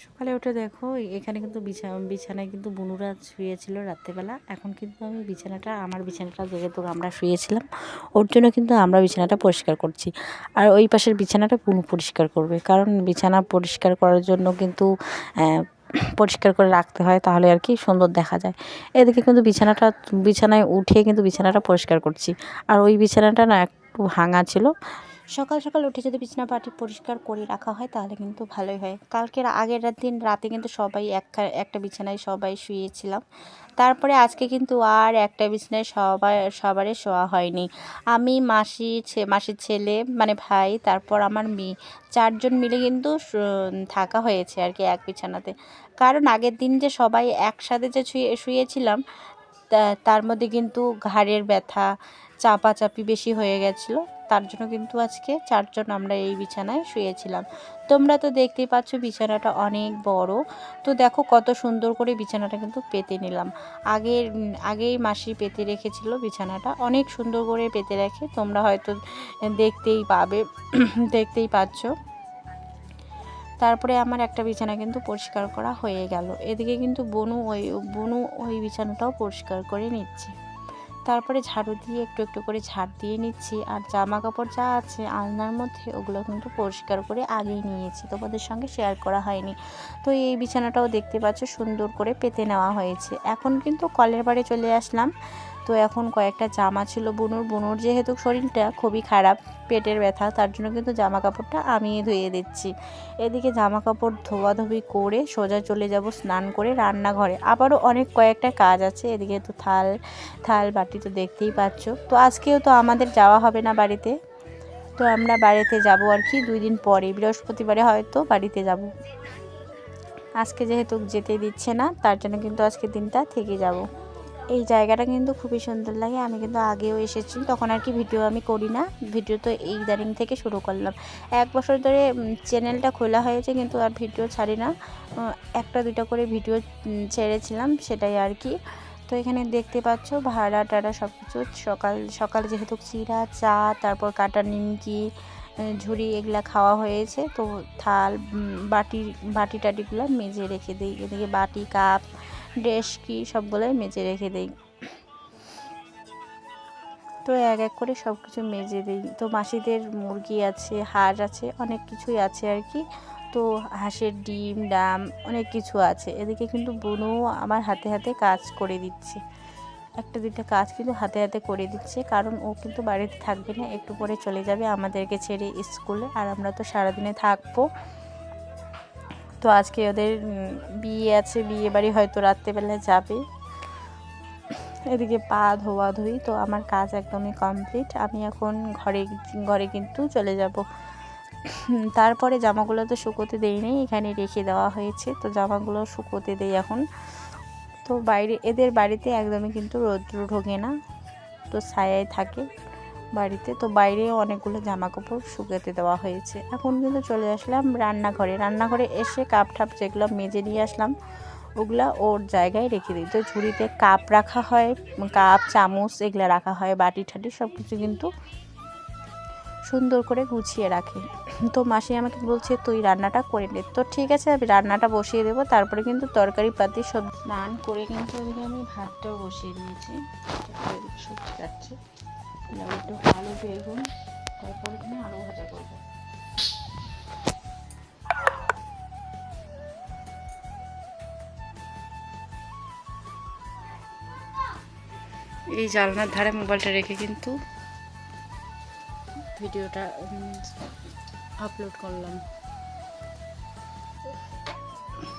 সকালে উঠে দেখো এখানে কিন্তু বিছানায় কিন্তু বুনুরা শুয়েছিল রাত্রেবেলা। এখন কিন্তু আমি আমার বিছানাটা যেহেতু আমরা শুয়েছিলাম, ওর জন্য কিন্তু আমরা বিছানাটা পরিষ্কার করছি। আর ওই পাশের বিছানাটা বুনু পরিষ্কার করবে, কারণ বিছানা পরিষ্কার করার জন্য কিন্তু পরিষ্কার করে রাখতে হয়, তাহলে আর কি সুন্দর দেখা যায়। এদিকে কিন্তু বিছানায় উঠে কিন্তু বিছানাটা পরিষ্কার করছি। আর ওই বিছানাটা না একটু ভাঙা ছিল। সকাল সকাল উঠে যদি বিছানা পাটি পরিষ্কার করে রাখা হয় তাহলে কিন্তু ভালোই হয়। কালকের আগের দিন রাতে কিন্তু সবাই একটা বিছানায় সবাই শুয়েছিলাম। তারপরে আজকে কিন্তু আর একটা বিছানায় সবারই শোয়া হয়নি। আমি মাসির ছেলে মানে ভাই, তারপর আমার মেয়ে, 4 জন মিলে কিন্তু থাকা হয়েছে আর কি এক বিছানাতে। কারণ আগের দিন যে সবাই একসাথে যে শুয়েছিলাম, তার মধ্যে কিন্তু ঘাড়ের ব্যথা চাপাচাপি বেশি হয়ে গেছিলো। তার জন্য কিন্তু আজকে 4 জন আমরা এই বিছানায় শুয়েছিলাম। তোমরা তো দেখতেই পাচ্ছ বিছানাটা অনেক বড়। তো দেখো কত সুন্দর করে বিছানাটা কিন্তু পেতে নিলাম। আগেই মাসি পেতে রেখেছিল বিছানাটা, অনেক সুন্দর করে পেতে রাখে, তোমরা হয়তো দেখতেই পাচ্ছ। তারপরে আমার একটা বিছানা কিন্তু পরিষ্কার করা হয়ে গেল। এদিকে কিন্তু বনু ওই বিছানাটাও পরিষ্কার করে নিচ্ছে। তারপরে ঝাড়ু দিয়ে একটু একটু করে ঝাড় দিয়ে নিচ্ছি। আর জামা কাপড় যা আছে আলনার মধ্যে ওগুলো কিন্তু পরিষ্কার করে আগেই নিয়েছি, তোমাদের সঙ্গে শেয়ার করা হয়নি। তো এই বিছানাটাও দেখতে পাচ্ছ সুন্দর করে পেতে নেওয়া হয়েছে। এখন কিন্তু কলের বাড়ি চলে আসলাম। তো এখন কয়েকটা জামা ছিল বুনুর যেহেতু শরীরটা খুবই খারাপ, পেটের ব্যথা, তার জন্য কিন্তু জামা কাপড়টা আমি ধুয়ে দিচ্ছি। এদিকে জামা কাপড় ধোয়াধুয়ি করে সোজা চলে যাব স্নান করে রান্নাঘরে। আবারও অনেক কয়েকটা কাজ আছে। এদিকে তো থাল বাটি তো দেখতেই পাচ্ছ। তো আজকেও তো আমাদের যাওয়া হবে না বাড়িতে, তো আমরা বাড়িতে যাব আর কি 2 দিন পরে, বৃহস্পতিবারে হয়তো বাড়িতে যাব। আজকে যেহেতু যেতে দিচ্ছে না, তার জন্য কিন্তু আজকে দিনটা থেকে যাব। এই জায়গাটা কিন্তু খুবই সুন্দর লাগে। আমি কিন্তু আগেও এসেছি, তখন আর কি ভিডিও আমি করি না, ভিডিও তো এই ইদানিং থেকে শুরু করলাম। 1 বছর ধরে চ্যানেলটা খোলা হয়েছে, কিন্তু আর ভিডিও ছাড়ি না। একটা দুইটা করে ভিডিও ছেড়েছিলাম, সেটাই আর কি। তো এখানে দেখতে পাচ্ছ ভাড়া টাড়া সব কিছু সকাল যেহেতু চিড়া চা, তারপর কাটা নিমকি, ঝুড়ি এগুলা খাওয়া হয়েছে। তো থাল বাটি টাটিগুলো মেজে রেখে দিই। এদিকে বাটি কাপ ড্রেস কি সবগুলোই মেজে রেখে দিই। তো এক এক করে সব কিছু মেজে দিই। তো মাসিদের মুরগি আছে, হাঁস আছে, অনেক কিছুই আছে আর কি। তো হাঁসের ডিম ডাম অনেক কিছু আছে। এদিকে কিন্তু বুনু আমার হাতে হাতে কাজ করে দিচ্ছে, একটা দুইটা কাজ কিন্তু হাতে হাতে করে দিচ্ছে, কারণ ও কিন্তু বাড়িতে থাকবে না, একটু পরে চলে যাবে আমাদেরকে ছেড়ে স্কুলে। আর আমরা তো সারাদিনে থাকবো। তো আজকে ওদের বিয়ে আছে, বিয়ে বাড়ি হয়তো রাত্রেবেলা যাবে। এদিকে পা ধোয়াধুয়ি, তো আমার কাজ একদমই কমপ্লিট। আমি এখন ঘরে কিন্তু চলে যাব। তারপরে জামাগুলো তো শুকোতে দেইনি, এখানে রেখে দেওয়া হয়েছে। তো জামাগুলো শুকোতে দেই এখন। তো এদের বাড়িতে একদমই কিন্তু রৌদ্র ঢোকে না, তো ছায়ায় থাকে বাড়িতে। তো বাইরে অনেকগুলো জামা কাপড় শুকাতে দেওয়া হয়েছে। এখন কিন্তু চলে আসলাম রান্নাঘরে এসে কাপ ঠাপ যেগুলো মেজে নিয়ে আসলাম ওগুলা ওর জায়গায় রেখে দিই। তো ঝুড়িতে কাপ রাখা হয়, কাপ চামচ এগুলো রাখা হয়, বাটি ঠাটি সব কিছু কিন্তু সুন্দর করে গুছিয়ে রাখে। তো মাসি আমাকে বলছে তুই রান্নাটা করে নে। তো ঠিক আছে, আমি রান্নাটা বসিয়ে দেবো। তারপরে কিন্তু তরকারি পাতি সব স্নান করে কিন্তু ওদিকে আমি ভাতটাও বসিয়ে দিয়েছি। সবজি কাটছি, একটু আলু বেগুন, তারপরে এখানে আলু ভাজা করবো। এই জানলার ধারে মোবাইলটা রেখে কিন্তু ভিডিওটা আপলোড করলাম।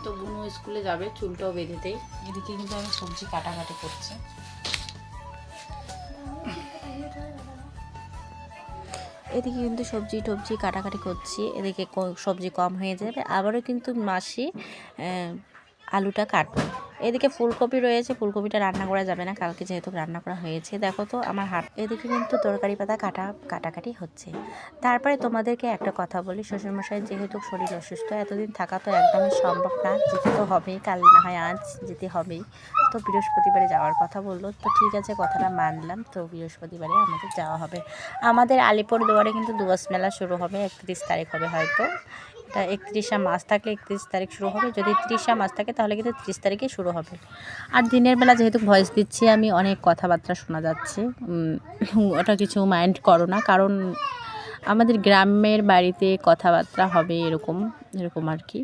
তো বুনু স্কুলে যাবে, চুলটাও বেঁধে দেয়। এদিকে কিন্তু আমি সবজি কাটাকাটি করছি। এদিকে কিন্তু সবজি টবজি কাটাকাটি করছি। এদিকে সবজি কম হয়ে যাবে, আবারও কিন্তু মাসি আলুটা কাটবে। এদিকে ফুলকপি রয়েছে, ফুলকপিটা রান্না করা যাবে না কালকে যেহেতু রান্না করা হয়েছে। দেখো তো আমার হাত। এদিকে কিন্তু তরকারি পাতা কাটাকাটি হচ্ছে। তারপরে তোমাদেরকে একটা কথা বলি, শ্বশুরমশাই যেহেতু শরীর অসুস্থ, এতদিন থাকা তো একদমই সম্ভব না, যেতে তো হবেই, কাল না হয় আজ যেতে হবেই। তো বৃহস্পতিবারে যাওয়ার কথা বললো, তো ঠিক আছে কথাটা মানলাম। তো বৃহস্পতিবারে আমাদের যাওয়া হবে। আমাদের আলিপুরদুয়ারে কিন্তু দুয়াস মেলা শুরু হবে, 31 তারিখ হবে হয়তো। এটা 31 মাস থাকলে 31 তারিখ শুরু হবে, যদি 30 মাস থাকে তাহলে কিন্তু 30 তারিখে শুরু হবে। আর দিনের বেলা যেহেতু ভয়েস দিচ্ছি আমি, অনেক কথাবার্তা শোনা যাচ্ছে, ওটা কিছু মাইন্ড করো না, কারণ আমাদের গ্রামের বাড়িতে কথাবার্তা হবে এরকম আর কি।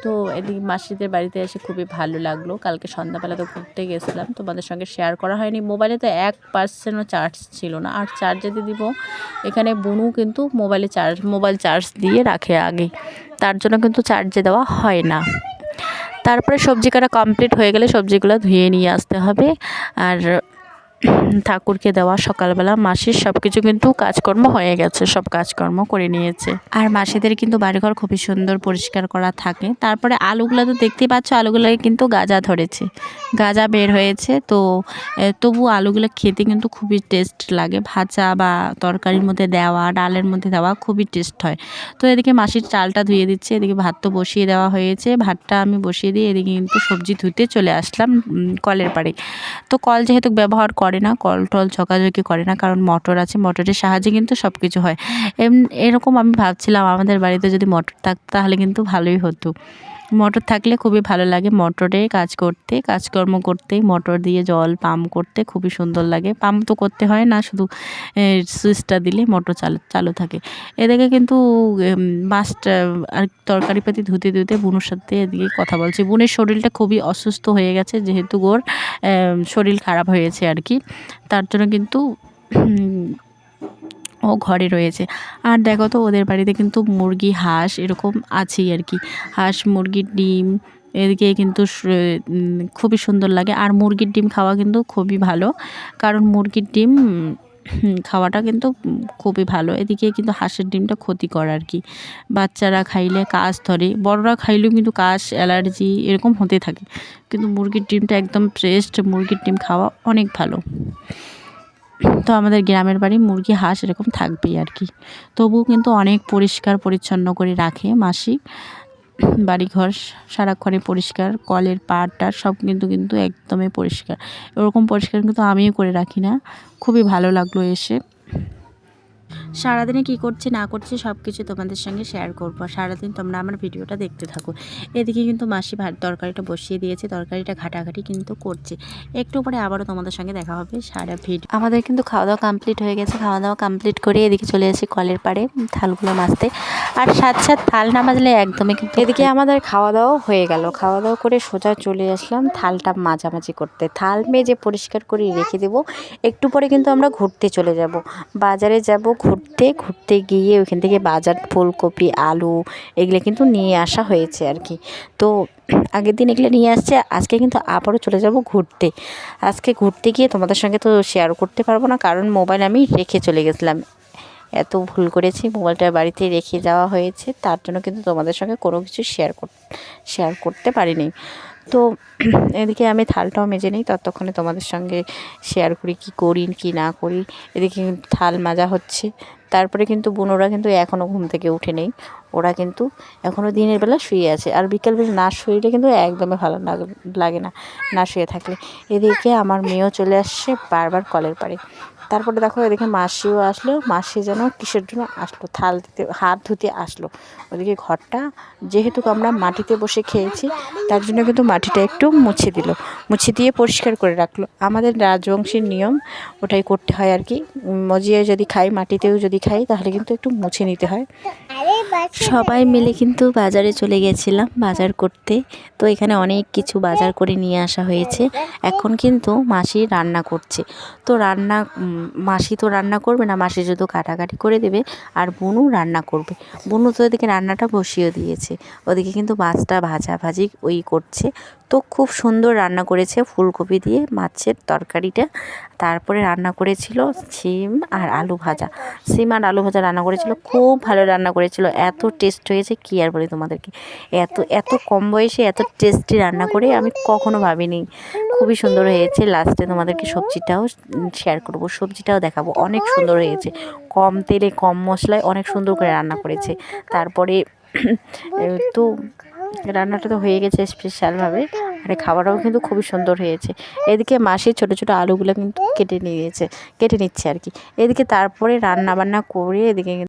তো এদিকে মাসিদের বাড়িতে এসে খুবই ভালো লাগলো। কালকে সন্ধ্যাবেলা তো ঘুরতে গেছিলাম, তোমাদের সঙ্গে শেয়ার করা হয়নি। মোবাইলে তো 1%ও চার্জ ছিল না, আর চার্জে দিয়ে দিব এখানে বুনু কিন্তু মোবাইল চার্জ দিয়ে রাখে আগে, তার জন্য কিন্তু চার্জে দেওয়া হয় না। তারপরে সবজি কাটা কমপ্লিট হয়ে গেলে সবজিগুলো ধুয়ে নিয়ে আসতে হবে। আর ঠাকুরকে দেওয়া সকালবেলা মাসির সব কিছু কিন্তু কাজকর্ম হয়ে গেছে, সব কাজকর্ম করে নিয়েছে। আর মাসিদের কিন্তু বাড়িঘর খুবই সুন্দর পরিষ্কার করা থাকে। তারপরে আলুগুলো তো দেখতেই পাচ্ছ, আলুগুলোয় কিন্তু গাজা ধরেছে, গাজা বের হয়েছে। তো তবু আলুগুলো খেতে কিন্তু খুবই টেস্ট লাগে, ভাজা বা তরকারির মধ্যে দেওয়া, ডালের মধ্যে দেওয়া খুবই টেস্ট হয়। তো এদিকে মাসির চালটা ধুয়ে দিচ্ছে, এদিকে ভাত তো বসিয়ে দেওয়া হয়েছে, ভাতটা আমি বসিয়ে দিয়ে এদিকে কিন্তু সবজি ধুতে চলে আসলাম কলের পাড়ে। তো কল যেহেতু ব্যবহার করে না, কল টল ঝকাঝকি করে না, কারণ মোটর আছে, মোটরের সাহায্যে কিন্তু সব কিছু হয়। এরকম আমি ভাবছিলাম আমাদের বাড়িতে যদি মোটর থাকতো তাহলে কিন্তু ভালোই হতো। মোটর থাকলে খুবই ভালো লাগে, মোটরে কাজকর্ম করতে, মোটর দিয়ে জল পাম্প করতে খুবই সুন্দর লাগে। পাম্প তো করতে হয় না, শুধু সুইচটা দিলে মোটর চালু থাকে। এদিকে কিন্তু মাছটা আর তরকারিপাতি ধুতে বুনুর সাথে এদিকে কথা বলছি। বোনের শরীরটা খুবই অসুস্থ হয়ে গেছে, যেহেতু ওর শরীর খারাপ হয়েছে আর কি, তার জন্য কিন্তু ও ঘরে রয়েছে। আর দেখো তো ওদের বাড়িতে কিন্তু মুরগি হাঁস এরকম আছেই আর কি, হাঁস মুরগির ডিম এদিকে কিন্তু খুবই সুন্দর লাগে। আর মুরগির ডিম খাওয়া কিন্তু খুবই ভালো, কারণ মুরগির ডিম খাওয়াটা কিন্তু খুবই ভালো। এদিকে কিন্তু হাঁসের ডিমটা ক্ষতিকর আর কি, বাচ্চারা খাইলে কাশ ধরে, বড়রা খাইলেও কিন্তু কাশ অ্যালার্জি এরকম হতে থাকে, কিন্তু মুরগির ডিমটা একদম ফ্রেশ, মুরগির ডিম খাওয়া অনেক ভালো। তো আমাদের গ্রামের বাড়ি মুরগি হাঁস এরকম থাকবেই আর কি। তবুও কিন্তু অনেক পরিষ্কার পরিচ্ছন্ন করে রাখে মাসি, বাড়িঘর সারাক্ষণে পরিষ্কার, কলের পাড়টা সব কিন্তু একদমই পরিষ্কার। এরকম পরিষ্কার কিন্তু আমিও করে রাখি না। খুবই ভালো লাগলো এসে। সারাদিনে কী করছি না করছি সব কিছু তোমাদের সঙ্গে শেয়ার করবো, সারাদিন তোমরা আমার ভিডিওটা দেখতে থাকো। এদিকে কিন্তু মাসি তরকারিটা বসিয়ে দিয়েছে, তরকারিটা ঘাটাঘাটি কিন্তু করছে। একটু পরে আবারও তোমাদের সঙ্গে দেখা হবে সারা ভিডিও। আমাদের কিন্তু খাওয়া দাওয়া কমপ্লিট হয়ে গেছে, খাওয়া দাওয়া কমপ্লিট করে এদিকে চলে এসেছি কলের পাড়ে থালগুলো মাজতে। আর সাথে থাল না মাজলে একদমই কিন্তু, এদিকে আমাদের খাওয়া দাওয়া হয়ে গেল, খাওয়া দাওয়া করে সোজা চলে আসলাম থালটা মাঝামাঝি করতে। থাল মেজে পরিষ্কার করে রেখে দেবো, একটু পরে কিন্তু আমরা ঘুরতে চলে যাব, বাজারে যাব। ঘুরতে গিয়ে ওইখান থেকে বাজার ফুলকপি আলু এগুলো কিন্তু নিয়ে আসা হয়েছে আর কি। তো আগের দিন এগুলো নিয়ে আসছে, আজকে কিন্তু আবারও চলে যাব ঘুরতে। আজকে ঘুরতে গিয়ে তোমাদের সঙ্গে তো শেয়ার করতে পারবো না, কারণ মোবাইল আমি রেখে চলে গেছিলাম। এত ভুল করেছি, মোবাইলটা বাড়িতে রেখে যাওয়া হয়েছে, তার জন্য কিন্তু তোমাদের সঙ্গে কোনো কিছু শেয়ার করতে পারিনি। তো এদিকে আমি থালটাও মেজে নিই, ততক্ষণে তোমাদের সঙ্গে শেয়ার করি কি না করি। এদিকে থাল মাজা হচ্ছে। তারপরে কিন্তু বোনরা কিন্তু এখনও ঘুম থেকে উঠে নেই, ওরা কিন্তু এখনও দিনের বেলা শুয়ে আছে। আর বিকেলবেলা না শুইলে কিন্তু একদমই ভালো লাগে না শুয়ে থাকলে। এদিকে আমার মেয়েও চলে আসছে বারবার কলের পাড়ে। তারপরে দেখো এদিকে মাসিও আসলো, মাসি যেন কিসের জন্য আসলো, হাত ধুতে আসলো। ওদিকে ঘরটা যেহেতু আমরা মাটিতে বসে খেয়েছি, তার জন্য কিন্তু মাটিটা একটু মুছে দিয়ে পরিষ্কার করে রাখলো। আমাদের রাজবংশীর নিয়ম ওটাই করতে হয় আর কি। মজিয়ে যদি খাই, মাটিতেও যদি খাই, তাহলে কিন্তু একটু মুছে নিতে হয়। সবাই মিলে কিন্তু বাজারে চলে গেছিলাম বাজার করতে। তো এখানে অনেক কিছু বাজার করে নিয়ে আসা হয়েছে। এখন কিন্তু মাসি রান্না করছে। তো মাসি তো রান্না করবে না, মাসি শুধু কাটাকাটি করে দেবে, আর বুনু রান্না করবে। বুনু তো এদিকে রান্নাটা বসিয়ে দিয়েছে, ওদিকে কিন্তু মাছটা ভাজি করছে। তো খুব সুন্দর রান্না করেছে ফুলকপি দিয়ে মাছের তরকারিটা। তারপরে রান্না করেছিল সিম আর আলু ভাজা রান্না করেছিল, খুব ভালো রান্না করেছিল। এত টেস্ট হয়েছে কি আর বলি তোমাদেরকে, এত কম বয়সে এত টেস্টি রান্না করে আমি কখনো ভাবিনি। খুবই সুন্দর হয়েছে। লাস্টে তোমাদেরকে সবজিটাও শেয়ার করব, সবজিটাও দেখাবো, অনেক সুন্দর হয়েছে। কম তেলে কম মশলায় অনেক সুন্দর করে রান্না করেছে। তারপরে তো রান্নাটা তো হয়ে গেছে স্পেশালভাবে, আর খাবারটাও কিন্তু খুবই সুন্দর হয়েছে। এদিকে মাসি ছোটো ছোটো আলুগুলো কিন্তু কেটে নিচ্ছে আর কি। এদিকে তারপরে রান্না বান্না করে এদিকে